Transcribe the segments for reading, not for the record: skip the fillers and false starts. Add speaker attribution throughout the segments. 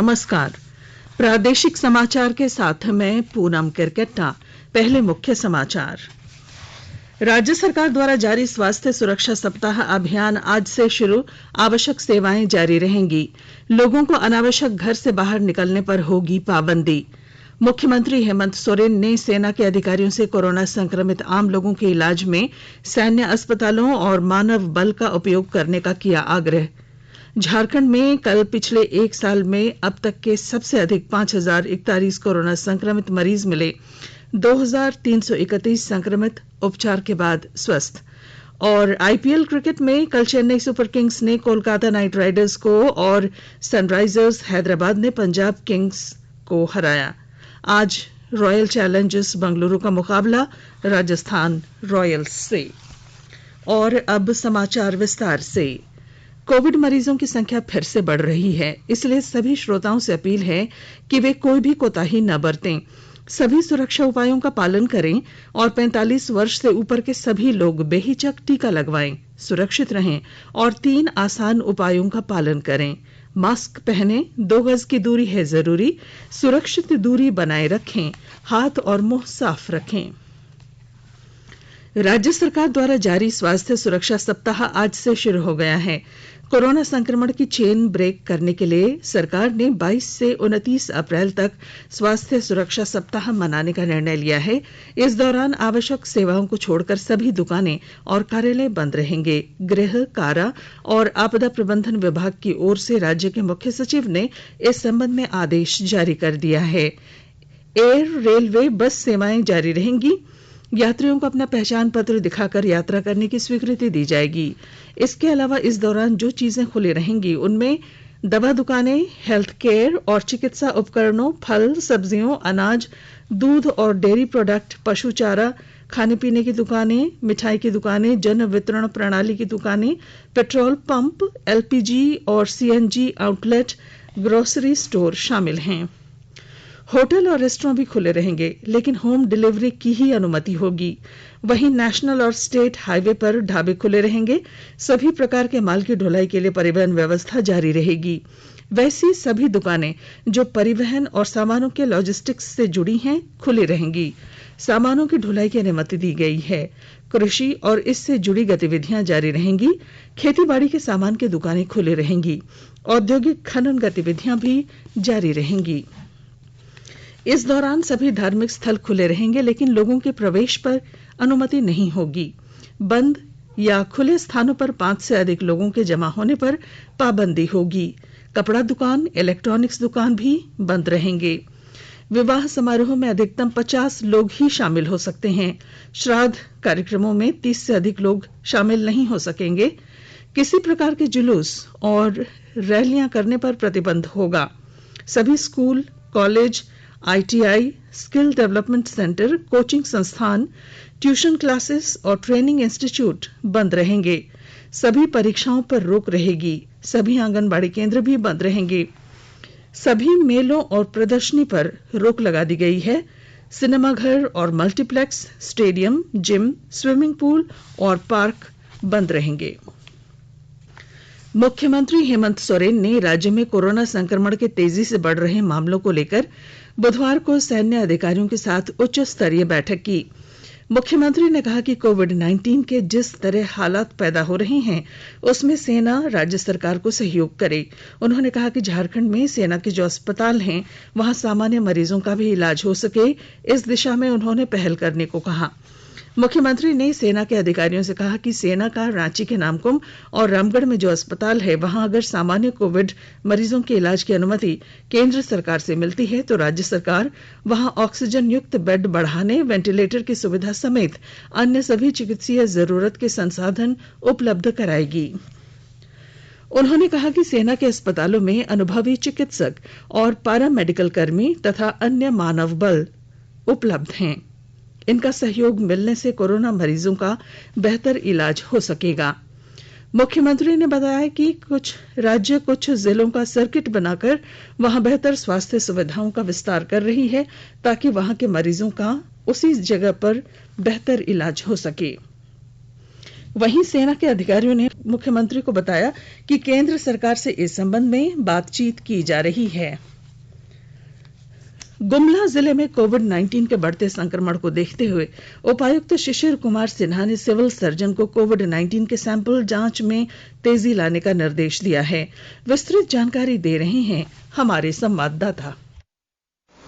Speaker 1: नमस्कार। प्रादेशिक समाचार के साथ मैं पूनम किरकेट्टा। पहले मुख्य समाचार। राज्य सरकार द्वारा जारी स्वास्थ्य सुरक्षा सप्ताह अभियान आज से शुरू। आवश्यक सेवाएं जारी रहेंगी। लोगों को अनावश्यक घर से बाहर निकलने पर होगी पाबंदी। मुख्यमंत्री हेमंत सोरेन ने सेना के अधिकारियों से कोरोना संक्रमित आम लोगों के इलाज में सैन्य अस्पतालों और मानव बल का उपयोग करने का किया आग्रह। झारखंड में कल पिछले एक साल में अब तक के सबसे अधिक 5,041 कोरोना संक्रमित मरीज मिले। 2,331 संक्रमित उपचार के बाद स्वस्थ। और आईपीएल क्रिकेट में कल चेन्नई सुपर किंग्स ने कोलकाता नाइट राइडर्स को और सनराइजर्स हैदराबाद ने पंजाब किंग्स को हराया। आज रॉयल चैलेंजर्स बेंगलुरु का मुकाबला राजस्थान रॉयल्स से। और अब समाचार विस्तार से। कोविड मरीजों की संख्या फिर से बढ़ रही है, इसलिए सभी श्रोताओं से अपील है कि वे कोई भी कोताही न बरतें। सभी सुरक्षा उपायों का पालन करें और 45 वर्ष से ऊपर के सभी लोग बेहिचक टीका लगवाएं, सुरक्षित रहें और 3 आसान उपायों का पालन करें। मास्क पहनें, 2 गज की दूरी है जरूरी, सुरक्षित दूरी बनाए रखें, हाथ और मुंह साफ रखें। राज्य सरकार द्वारा जारी स्वास्थ्य सुरक्षा सप्ताह आज से शुरू हो गया है। कोरोना संक्रमण की चेन ब्रेक करने के लिए सरकार ने 22 से 29 अप्रैल तक स्वास्थ्य सुरक्षा सप्ताह मनाने का निर्णय लिया है। इस दौरान आवश्यक सेवाओं को छोड़कर सभी दुकानें और कार्यालय बंद रहेंगे। गृह, कारा और आपदा प्रबंधन विभाग की ओर से राज्य के मुख्य सचिव ने इस संबंध में आदेश जारी कर दिया है। एयर, रेलवे, बस सेवाएं जारी रहेंगी। यात्रियों को अपना पहचान पत्र दिखाकर यात्रा करने की स्वीकृति दी जाएगी। इसके अलावा इस दौरान जो चीजें खुली रहेंगी उनमें दवा दुकानें, हेल्थ केयर और चिकित्सा उपकरणों, फल, सब्जियों, अनाज, दूध और डेयरी प्रोडक्ट, पशु चारा, खाने पीने की दुकानें, मिठाई की दुकानें, जन वितरण प्रणाली की दुकानें, पेट्रोल पंप, एलपीजी और सीएनजी आउटलेट, ग्रोसरी स्टोर शामिल हैं। होटल और रेस्टोरेंट भी खुले रहेंगे, लेकिन होम डिलीवरी की ही अनुमति होगी। वहीं नेशनल और स्टेट हाईवे पर ढाबे खुले रहेंगे। सभी प्रकार के माल की ढुलाई के लिए परिवहन व्यवस्था जारी रहेगी। वैसी सभी दुकानें जो परिवहन और सामानों के लॉजिस्टिक्स से जुड़ी हैं खुली रहेंगी। सामानों की ढुलाई की अनुमति दी गई है। कृषि और इससे जुड़ी गतिविधियां जारी रहेंगी। खेती बाड़ी के सामान की दुकानें खुली रहेंगी। औद्योगिक खनन गतिविधियां भी जारी रहेंगी। इस दौरान सभी धार्मिक स्थल खुले रहेंगे, लेकिन लोगों के प्रवेश पर अनुमति नहीं होगी। बंद या खुले स्थानों पर 5 से अधिक लोगों के जमा होने पर पाबंदी होगी। कपड़ा दुकान, इलेक्ट्रॉनिक्स दुकान भी बंद रहेंगे। विवाह समारोह में अधिकतम 50 लोग ही शामिल हो सकते हैं। श्राद्ध कार्यक्रमों में 30 से अधिक लोग शामिल नहीं हो सकेंगे। किसी प्रकार के जुलूस और रैलियां करने पर प्रतिबंध होगा। सभी school, college, ITI, skill development centre, coaching संस्थान, ट्यूशन क्लासेस और ट्रेनिंग इंस्टीट्यूट बंद रहेंगे। सभी परीक्षाओं पर रोक रहेगी। सभी आंगनबाड़ी केंद्र भी बंद रहेंगे। सभी मेलों और प्रदर्शनी पर रोक लगा दी गई है। सिनेमाघर और multiplex, stadium, gym, swimming pool और पार्क बंद रहेंगे। मुख्यमंत्री हेमंत सोरेन ने राज्य में कोरोना संक्रमण के तेजी से बढ़ रहे मामलों को लेकर बुधवार को सैन्य अधिकारियों के साथ उच्च स्तरीय बैठक की। मुख्यमंत्री ने कहा कि कोविड-19 के जिस तरह हालात पैदा हो रहे हैं उसमें सेना राज्य सरकार को सहयोग करे। उन्होंने कहा कि झारखंड में सेना के जो अस्पताल हैं वहां सामान्य मरीजों का भी इलाज हो सके, इस दिशा में उन्होंने पहल करने को कहा। मुख्यमंत्री ने सेना के अधिकारियों से कहा कि सेना का रांची के नामकुम और रामगढ़ में जो अस्पताल है वहां अगर सामान्य कोविड मरीजों के इलाज की अनुमति केंद्र सरकार से मिलती है तो राज्य सरकार वहां ऑक्सीजन युक्त बेड बढ़ाने, वेंटिलेटर की सुविधा समेत अन्य सभी चिकित्सीय जरूरत के संसाधन उपलब्ध कराएगी। उन्होंने कहा कि सेना के अस्पतालों में अनुभवी चिकित्सक और पारा मेडिकल कर्मी तथा अन्य मानव बल उपलब्ध हैं। इनका सहयोग मिलने से कोरोना मरीजों का बेहतर इलाज हो सकेगा। मुख्यमंत्री ने बताया कि कुछ राज्य कुछ जिलों का सर्किट बनाकर वहां बेहतर स्वास्थ्य सुविधाओं का विस्तार कर रही है ताकि वहां के मरीजों का उसी जगह पर बेहतर इलाज हो सके। वहीं सेना के अधिकारियों ने मुख्यमंत्री को बताया कि केंद्र सरकार से इस संबंध में बातचीत की जा रही है। गुमला जिले में कोविड-19 के बढ़ते संक्रमण को देखते हुए उपायुक्त शिशिर कुमार सिन्हा ने सिविल सर्जन को कोविड-19 के सैंपल जांच में तेजी लाने का निर्देश दिया है। विस्तृत जानकारी दे रहे हैं हमारे संवाददाता।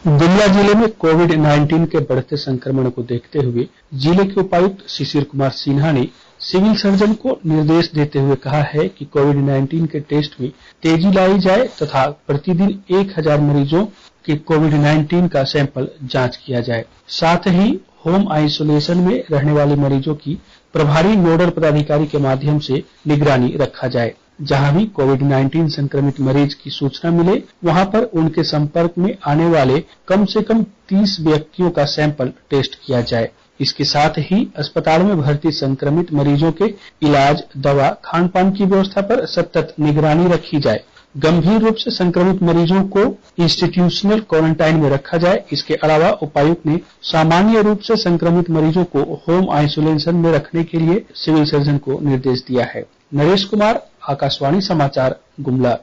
Speaker 2: गुमला जिले में कोविड-19 के बढ़ते संक्रमण को देखते हुए जिले के उपायुक्त शिशिर कुमार सिन्हा ने सिविल सर्जन को निर्देश देते हुए कहा है कि कोविड-19 के टेस्ट में तेजी लाई जाए तथा प्रतिदिन 1000 मरीजों के कोविड-19 का सैंपल जांच किया जाए। साथ ही होम आइसोलेशन में रहने वाले मरीजों की प्रभारी नोडल पदाधिकारी के माध्यम से निगरानी रखा जाए। जहां भी कोविड-19 संक्रमित मरीज की सूचना मिले वहां पर उनके संपर्क में आने वाले कम से कम 30 व्यक्तियों का सैंपल टेस्ट किया जाए। इसके साथ ही अस्पताल में भर्ती संक्रमित मरीजों के इलाज, दवा, खान पान की व्यवस्था पर सतत निगरानी रखी जाए। गंभीर रूप से संक्रमित मरीजों को इंस्टीट्यूशनल क्वारंटाइन में रखा जाए। इसके अलावा उपायुक्त ने सामान्य रूप से संक्रमित मरीजों को होम आइसोलेशन में रखने के लिए सिविल सर्जन को निर्देश दिया है। नरेश कुमार, आकाशवाणी समाचार, गुमला।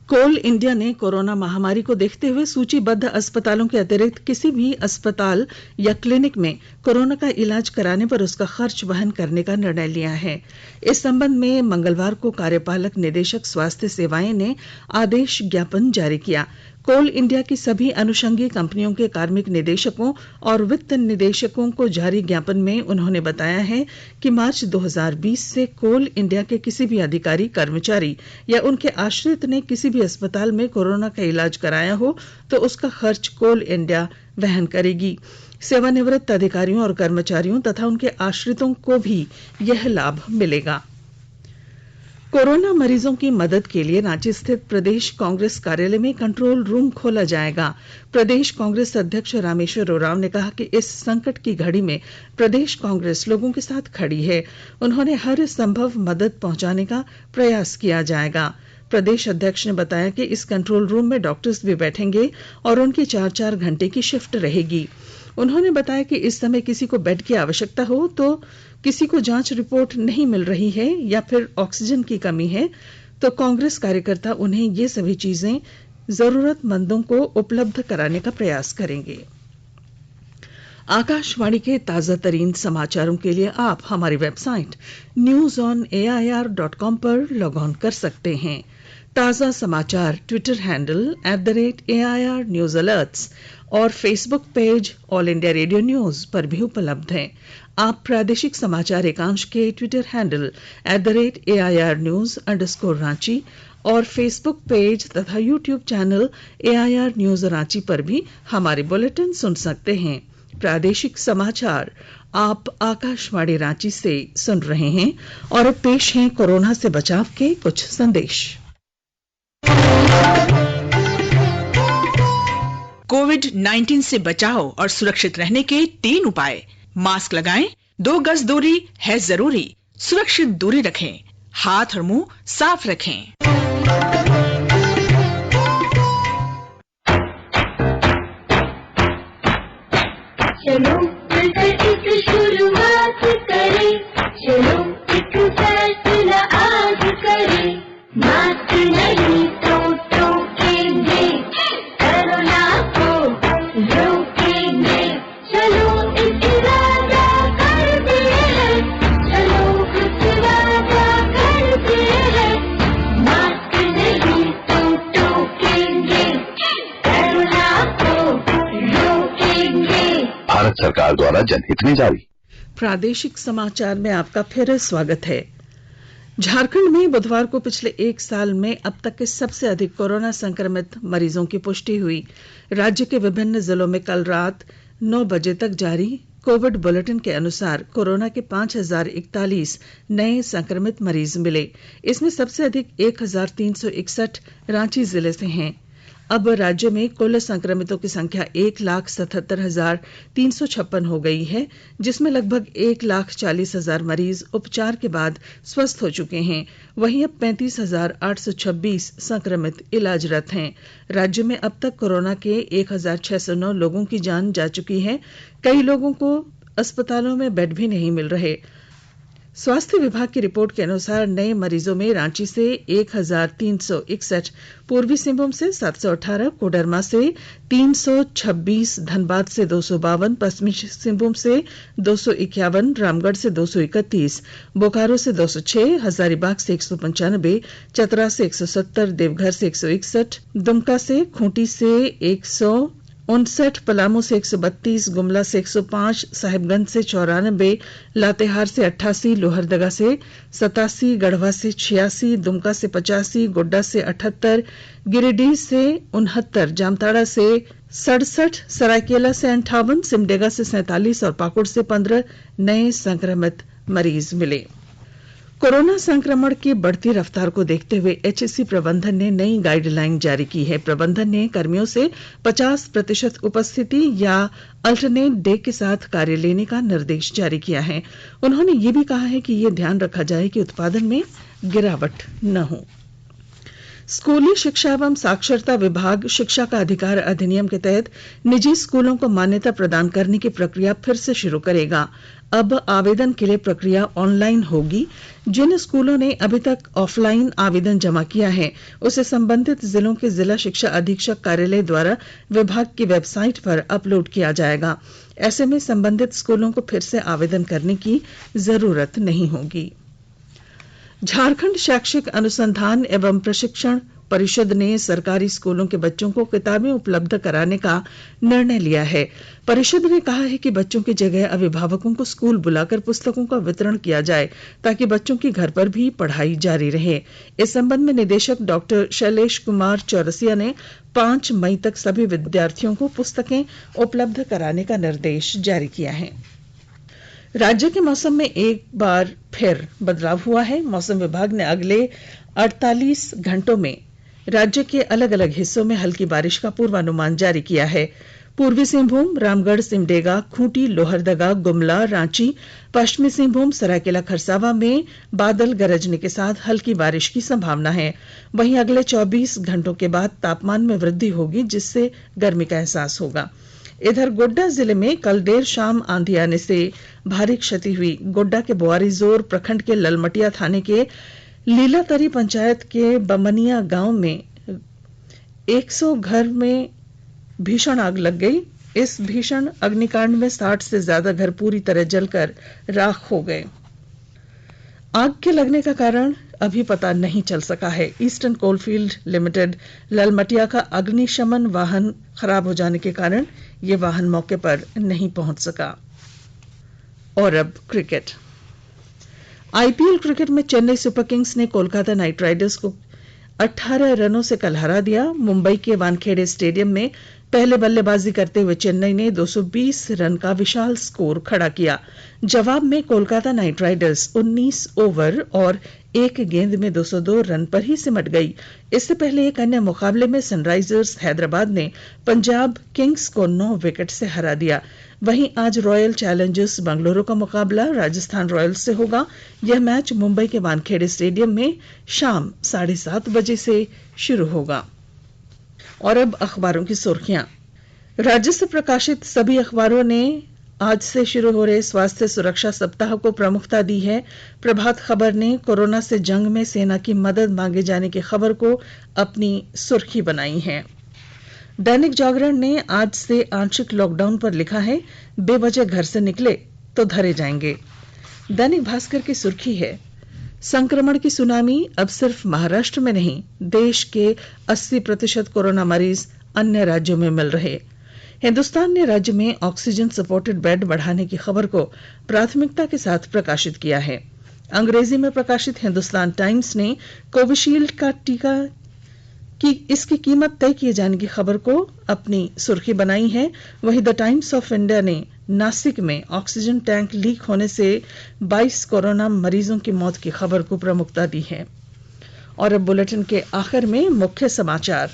Speaker 1: कोल इंडिया ने कोरोना महामारी को देखते हुए सूचीबद्ध अस्पतालों के अतिरिक्त किसी भी अस्पताल या क्लिनिक में कोरोना का इलाज कराने पर उसका खर्च वहन करने का निर्णय लिया है। इस संबंध में मंगलवार को कार्यपालक निदेशक स्वास्थ्य सेवाएं ने आदेश ज्ञापन जारी किया। कोल इंडिया की सभी अनुषंगी कंपनियों के कार्मिक निदेशकों और वित्त निदेशकों को जारी ज्ञापन में उन्होंने बताया है कि मार्च 2020 से कोल इंडिया के किसी भी अधिकारी, कर्मचारी या उनके आश्रित ने किसी भी अस्पताल में कोरोना का इलाज कराया हो तो उसका खर्च कोल इंडिया वहन करेगी। सेवानिवृत्त अधिकारियों और कर्मचारियों तथा उनके आश्रितों को भी यह लाभ मिलेगा। कोरोना मरीजों की मदद के लिए रांची स्थित प्रदेश कांग्रेस कार्यालय में कंट्रोल रूम खोला जाएगा। प्रदेश कांग्रेस अध्यक्ष रामेश्वर उरांव ने कहा कि इस संकट की घड़ी में प्रदेश कांग्रेस लोगों के साथ खड़ी है। उन्होंने हर संभव मदद पहुंचाने का प्रयास किया जाएगा। प्रदेश अध्यक्ष ने बताया कि इस कंट्रोल रूम में डॉक्टर्स भी बैठेंगे और उनकी 4-4 घंटे की शिफ्ट रहेगी। उन्होंने बताया कि इस समय किसी को बेड की आवश्यकता हो तो किसी को जांच रिपोर्ट नहीं मिल रही है या फिर ऑक्सीजन की कमी है तो कांग्रेस कार्यकर्ता उन्हें ये सभी चीजें जरूरतमंदों को उपलब्ध कराने का प्रयास करेंगे। आकाशवाणी के ताजा तरीन समाचारों के लिए आप हमारी वेबसाइट newsonair.com पर लॉग ऑन कर सकते हैं। ताजा समाचार Twitter handle @AIR News Alerts और Facebook page all India radio news पर भी उपलब्ध हैं। आप प्रादेशिक समाचार एकांश के ट्विटर हैंडल @AIR News_Ranchi और फेसबुक पेज तथा YouTube channel AIR News Ranchi पर भी हमारे बुलेटिन सुन सकते हैं। प्रादेशिक समाचार आप आकाशवाणी रांची से सुन रहे हैं और अब पेश हैं कोरोना से बचाव के कुछ संदेश।
Speaker 3: कोविड-19 से बचाव और सुरक्षित रहने के 3 उपाय। मास्क लगाएं, 2 गज दूरी है जरूरी, सुरक्षित दूरी रखें, हाथ और मुंह साफ रखें।
Speaker 4: चलो मिलकर एक शुरुआत करें, चलो एक फैसला आज करें, मास्क नहीं तो टोकेंगे, कोरोना को रोकेंगे, चलो एक वादा करते हैं, चलो कुछ वादा करते हैं, मास्क नहीं तो टोकेंगे, कोरोना को रोकेंगे।
Speaker 5: भारत सरकार द्वारा जनहित में जारी।
Speaker 1: प्रादेशिक समाचार में आपका फिर स्वागत है। झारखंड में बुधवार को पिछले 1 साल में अब तक के सबसे अधिक कोरोना संक्रमित मरीजों की पुष्टि हुई। राज्य के विभिन्न जिलों में कल रात 9 बजे तक जारी कोविड बुलेटिन के अनुसार कोरोना के 5041 नए संक्रमित मरीज मिले। इसमें सबसे अधिक 1361 रांची जिले से हैं। अब राज्य में कुल संक्रमितों की संख्या 1,77,356 हो गई है, जिसमें लगभग 1,40,000 मरीज उपचार के बाद स्वस्थ हो चुके हैं। वहीं अब 35,826 संक्रमित इलाजरत हैं। राज्य में अब तक कोरोना के 1,609 लोगों की जान जा चुकी है। कई लोगों को अस्पतालों में बेड भी नहीं मिल रहे। स्वास्थ्य विभाग की रिपोर्ट के अनुसार नए मरीजों में रांची से 1361, पूर्वी सिंहभूम से 718, कोडरमा से 326, धनबाद से 252, पश्चिमी सिंहभूम से 251, रामगढ़ से 231, बोकारो से 206, हजारीबाग से 195, चतरा से 170, देवघर से 161, दुमका से, खूंटी से 159, पलामू से 132, गुमला से 105, साहिबगंज से 94, लातेहार से 88, लोहरदगा से 87, गढ़वा से 86, दुमका से 85, गोड्डा से 78, गिरिडीह से 69, जामताड़ा से 67, सरायकेला से 58, सिमडेगा से 47 और पाकुड़ से 15 नए संक्रमित मरीज मिले। कोरोना संक्रमण की बढ़ती रफ्तार को देखते हुए एचएससी प्रबंधन ने नई गाइडलाइन जारी की है। प्रबंधन ने कर्मियों से 50% उपस्थिति या अल्टरनेट डे के साथ कार्य लेने का निर्देश जारी किया है। उन्होंने ये भी कहा है कि यह ध्यान रखा जाए कि उत्पादन में गिरावट न हो। स्कूली शिक्षा एवं साक्षरता विभाग शिक्षा का अधिकार अधिनियम के तहत निजी स्कूलों को मान्यता प्रदान करने की प्रक्रिया फिर से शुरू करेगा। अब आवेदन के लिए प्रक्रिया ऑनलाइन होगी। जिन स्कूलों ने अभी तक ऑफलाइन आवेदन जमा किया है उसे संबंधित जिलों के जिला शिक्षा अधीक्षक कार्यालय द्वारा विभाग की वेबसाइट पर अपलोड किया जाएगा। ऐसे में संबंधित स्कूलों को फिर से आवेदन करने की जरूरत नहीं होगी। झारखंड शैक्षिक अनुसंधान एवं प्रशिक्षण परिषद ने सरकारी स्कूलों के बच्चों को किताबें उपलब्ध कराने का निर्णय लिया है। परिषद ने कहा है कि बच्चों की जगह अभिभावकों को स्कूल बुलाकर पुस्तकों का वितरण किया जाए ताकि बच्चों की घर पर भी पढ़ाई जारी रहे। इस संबंध में निदेशक डॉक्टर शैलेश कुमार चौरसिया ने 5 मई तक सभी विद्यार्थियों को पुस्तकें उपलब्ध कराने का निर्देश जारी किया है। राज्य के मौसम में एक बार फिर बदलाव हुआ है। मौसम विभाग ने अगले 48 घंटों में राज्य के अलग अलग हिस्सों में हल्की बारिश का पूर्वानुमान जारी किया है। पूर्वी सिंहभूम, रामगढ़, सिमडेगा, खूंटी, लोहरदगा, गुमला, रांची, पश्चिमी सिंहभूम, सरायकेला, खरसावा में बादल गरजने के साथ हल्की बारिश की संभावना है। वहीं अगले 24 घंटों के बाद तापमान में वृद्धि होगी जिससे गर्मी का एहसास होगा। इधर गोड्डा जिले में कल देर शाम आंधी आने से भारी क्षति हुई। गोड्डा के बोआरीजोर प्रखंड के ललमटिया थाने के लीलातरी पंचायत के बमनिया गांव में 100 घर में भीषण आग लग गई। इस भीषण अग्निकांड में 60 से ज्यादा घर पूरी तरह जलकर राख हो गए। आग के लगने का कारण अभी पता नहीं चल सका है। ईस्टर्न कोलफील्ड लिमिटेड ललमटिया का अग्निशमन वाहन खराब हो जाने के कारण यह वाहन मौके पर नहीं पहुंच सका। और अब क्रिकेट। आईपीएल क्रिकेट में चेन्नई सुपर किंग्स ने कोलकाता नाइट राइडर्स को 18 रनों से कल हरा दिया। मुंबई के वानखेड़े स्टेडियम में पहले बल्लेबाजी करते हुए चेन्नई ने 220 रन का विशाल स्कोर खड़ा किया। जवाब में कोलकाता नाइट राइडर्स 19 ओवर और 1 गेंद में 202 रन पर ही सिमट गई। इससे पहले एक अन्य मुकाबले में सनराइजर्स हैदराबाद ने पंजाब किंग्स को 9 विकेट से हरा दिया। वहीं आज रॉयल चैलेंजर्स बेंगलुरु का मुकाबला राजस्थान रॉयल्स से होगा। यह मैच मुंबई के वानखेड़े स्टेडियम में शाम 7:30 बजे से शुरू होगा। और अब अखबारों की सुर्खियां। राज्य से प्रकाशित सभी अखबारों ने आज से शुरू हो रहे स्वास्थ्य सुरक्षा सप्ताह को प्रमुखता दी है। प्रभात खबर ने कोरोना से जंग में सेना की मदद मांगे जाने की खबर को अपनी सुर्खी बनाई है। दैनिक जागरण ने आज से आंशिक लॉकडाउन पर लिखा है, बेवजह घर से निकले तो धरे जाएंगे। दैनिक भास्कर की सुर्खी है, संक्रमण की सुनामी अब सिर्फ महाराष्ट्र में नहीं, देश के 80% कोरोना मरीज अन्य राज्यों में मिल रहे। हिंदुस्तान ने राज्य में ऑक्सीजन सपोर्टेड बेड बढ़ाने की खबर को प्राथमिकता के साथ प्रकाशित किया है। अंग्रेजी में प्रकाशित हिंदुस्तान टाइम्स ने कोविशील्ड का टीका की इसकी कीमत तय किए जाने की खबर को अपनी सुर्खी बनाई है। वहीं द टाइम्स ऑफ इंडिया ने नासिक में ऑक्सीजन टैंक लीक होने से 22 कोरोना मरीजों की मौत की खबर को प्रमुखता दी है। और अब बुलेटिन के आखिर में मुख्य समाचार।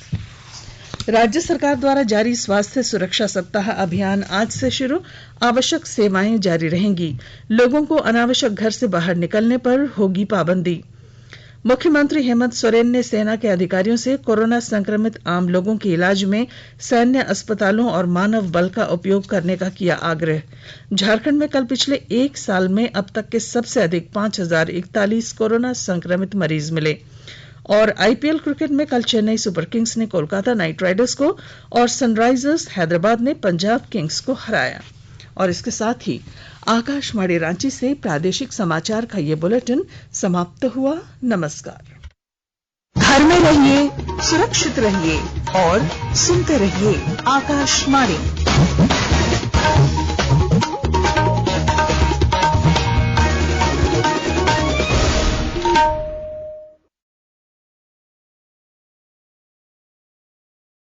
Speaker 1: राज्य सरकार द्वारा जारी स्वास्थ्य सुरक्षा सप्ताह अभियान आज से शुरू। आवश्यक सेवाएं जारी रहेंगी। लोगों को अनावश्यक घर से बाहर निकलने पर होगी पाबंदी। मुख्यमंत्री हेमंत सोरेन ने सेना के अधिकारियों से कोरोना संक्रमित आम लोगों के इलाज में सैन्य अस्पतालों और मानव बल का उपयोग करने का किया आग्रह। झारखंड में कल पिछले एक साल में अब तक के सबसे अधिक 5041 कोरोना संक्रमित मरीज मिले। और आईपीएल क्रिकेट में कल चेन्नई सुपर किंग्स ने कोलकाता नाइट राइडर्स को और सनराइजर्स हैदराबाद ने पंजाब किंग्स को हराया। और इसके साथ ही आकाशवाणी रांची से प्रादेशिक समाचार का ये बुलेटिन समाप्त हुआ। नमस्कार। घर में रहिए, सुरक्षित रहिए और सुनते रहिए आकाशवाणी।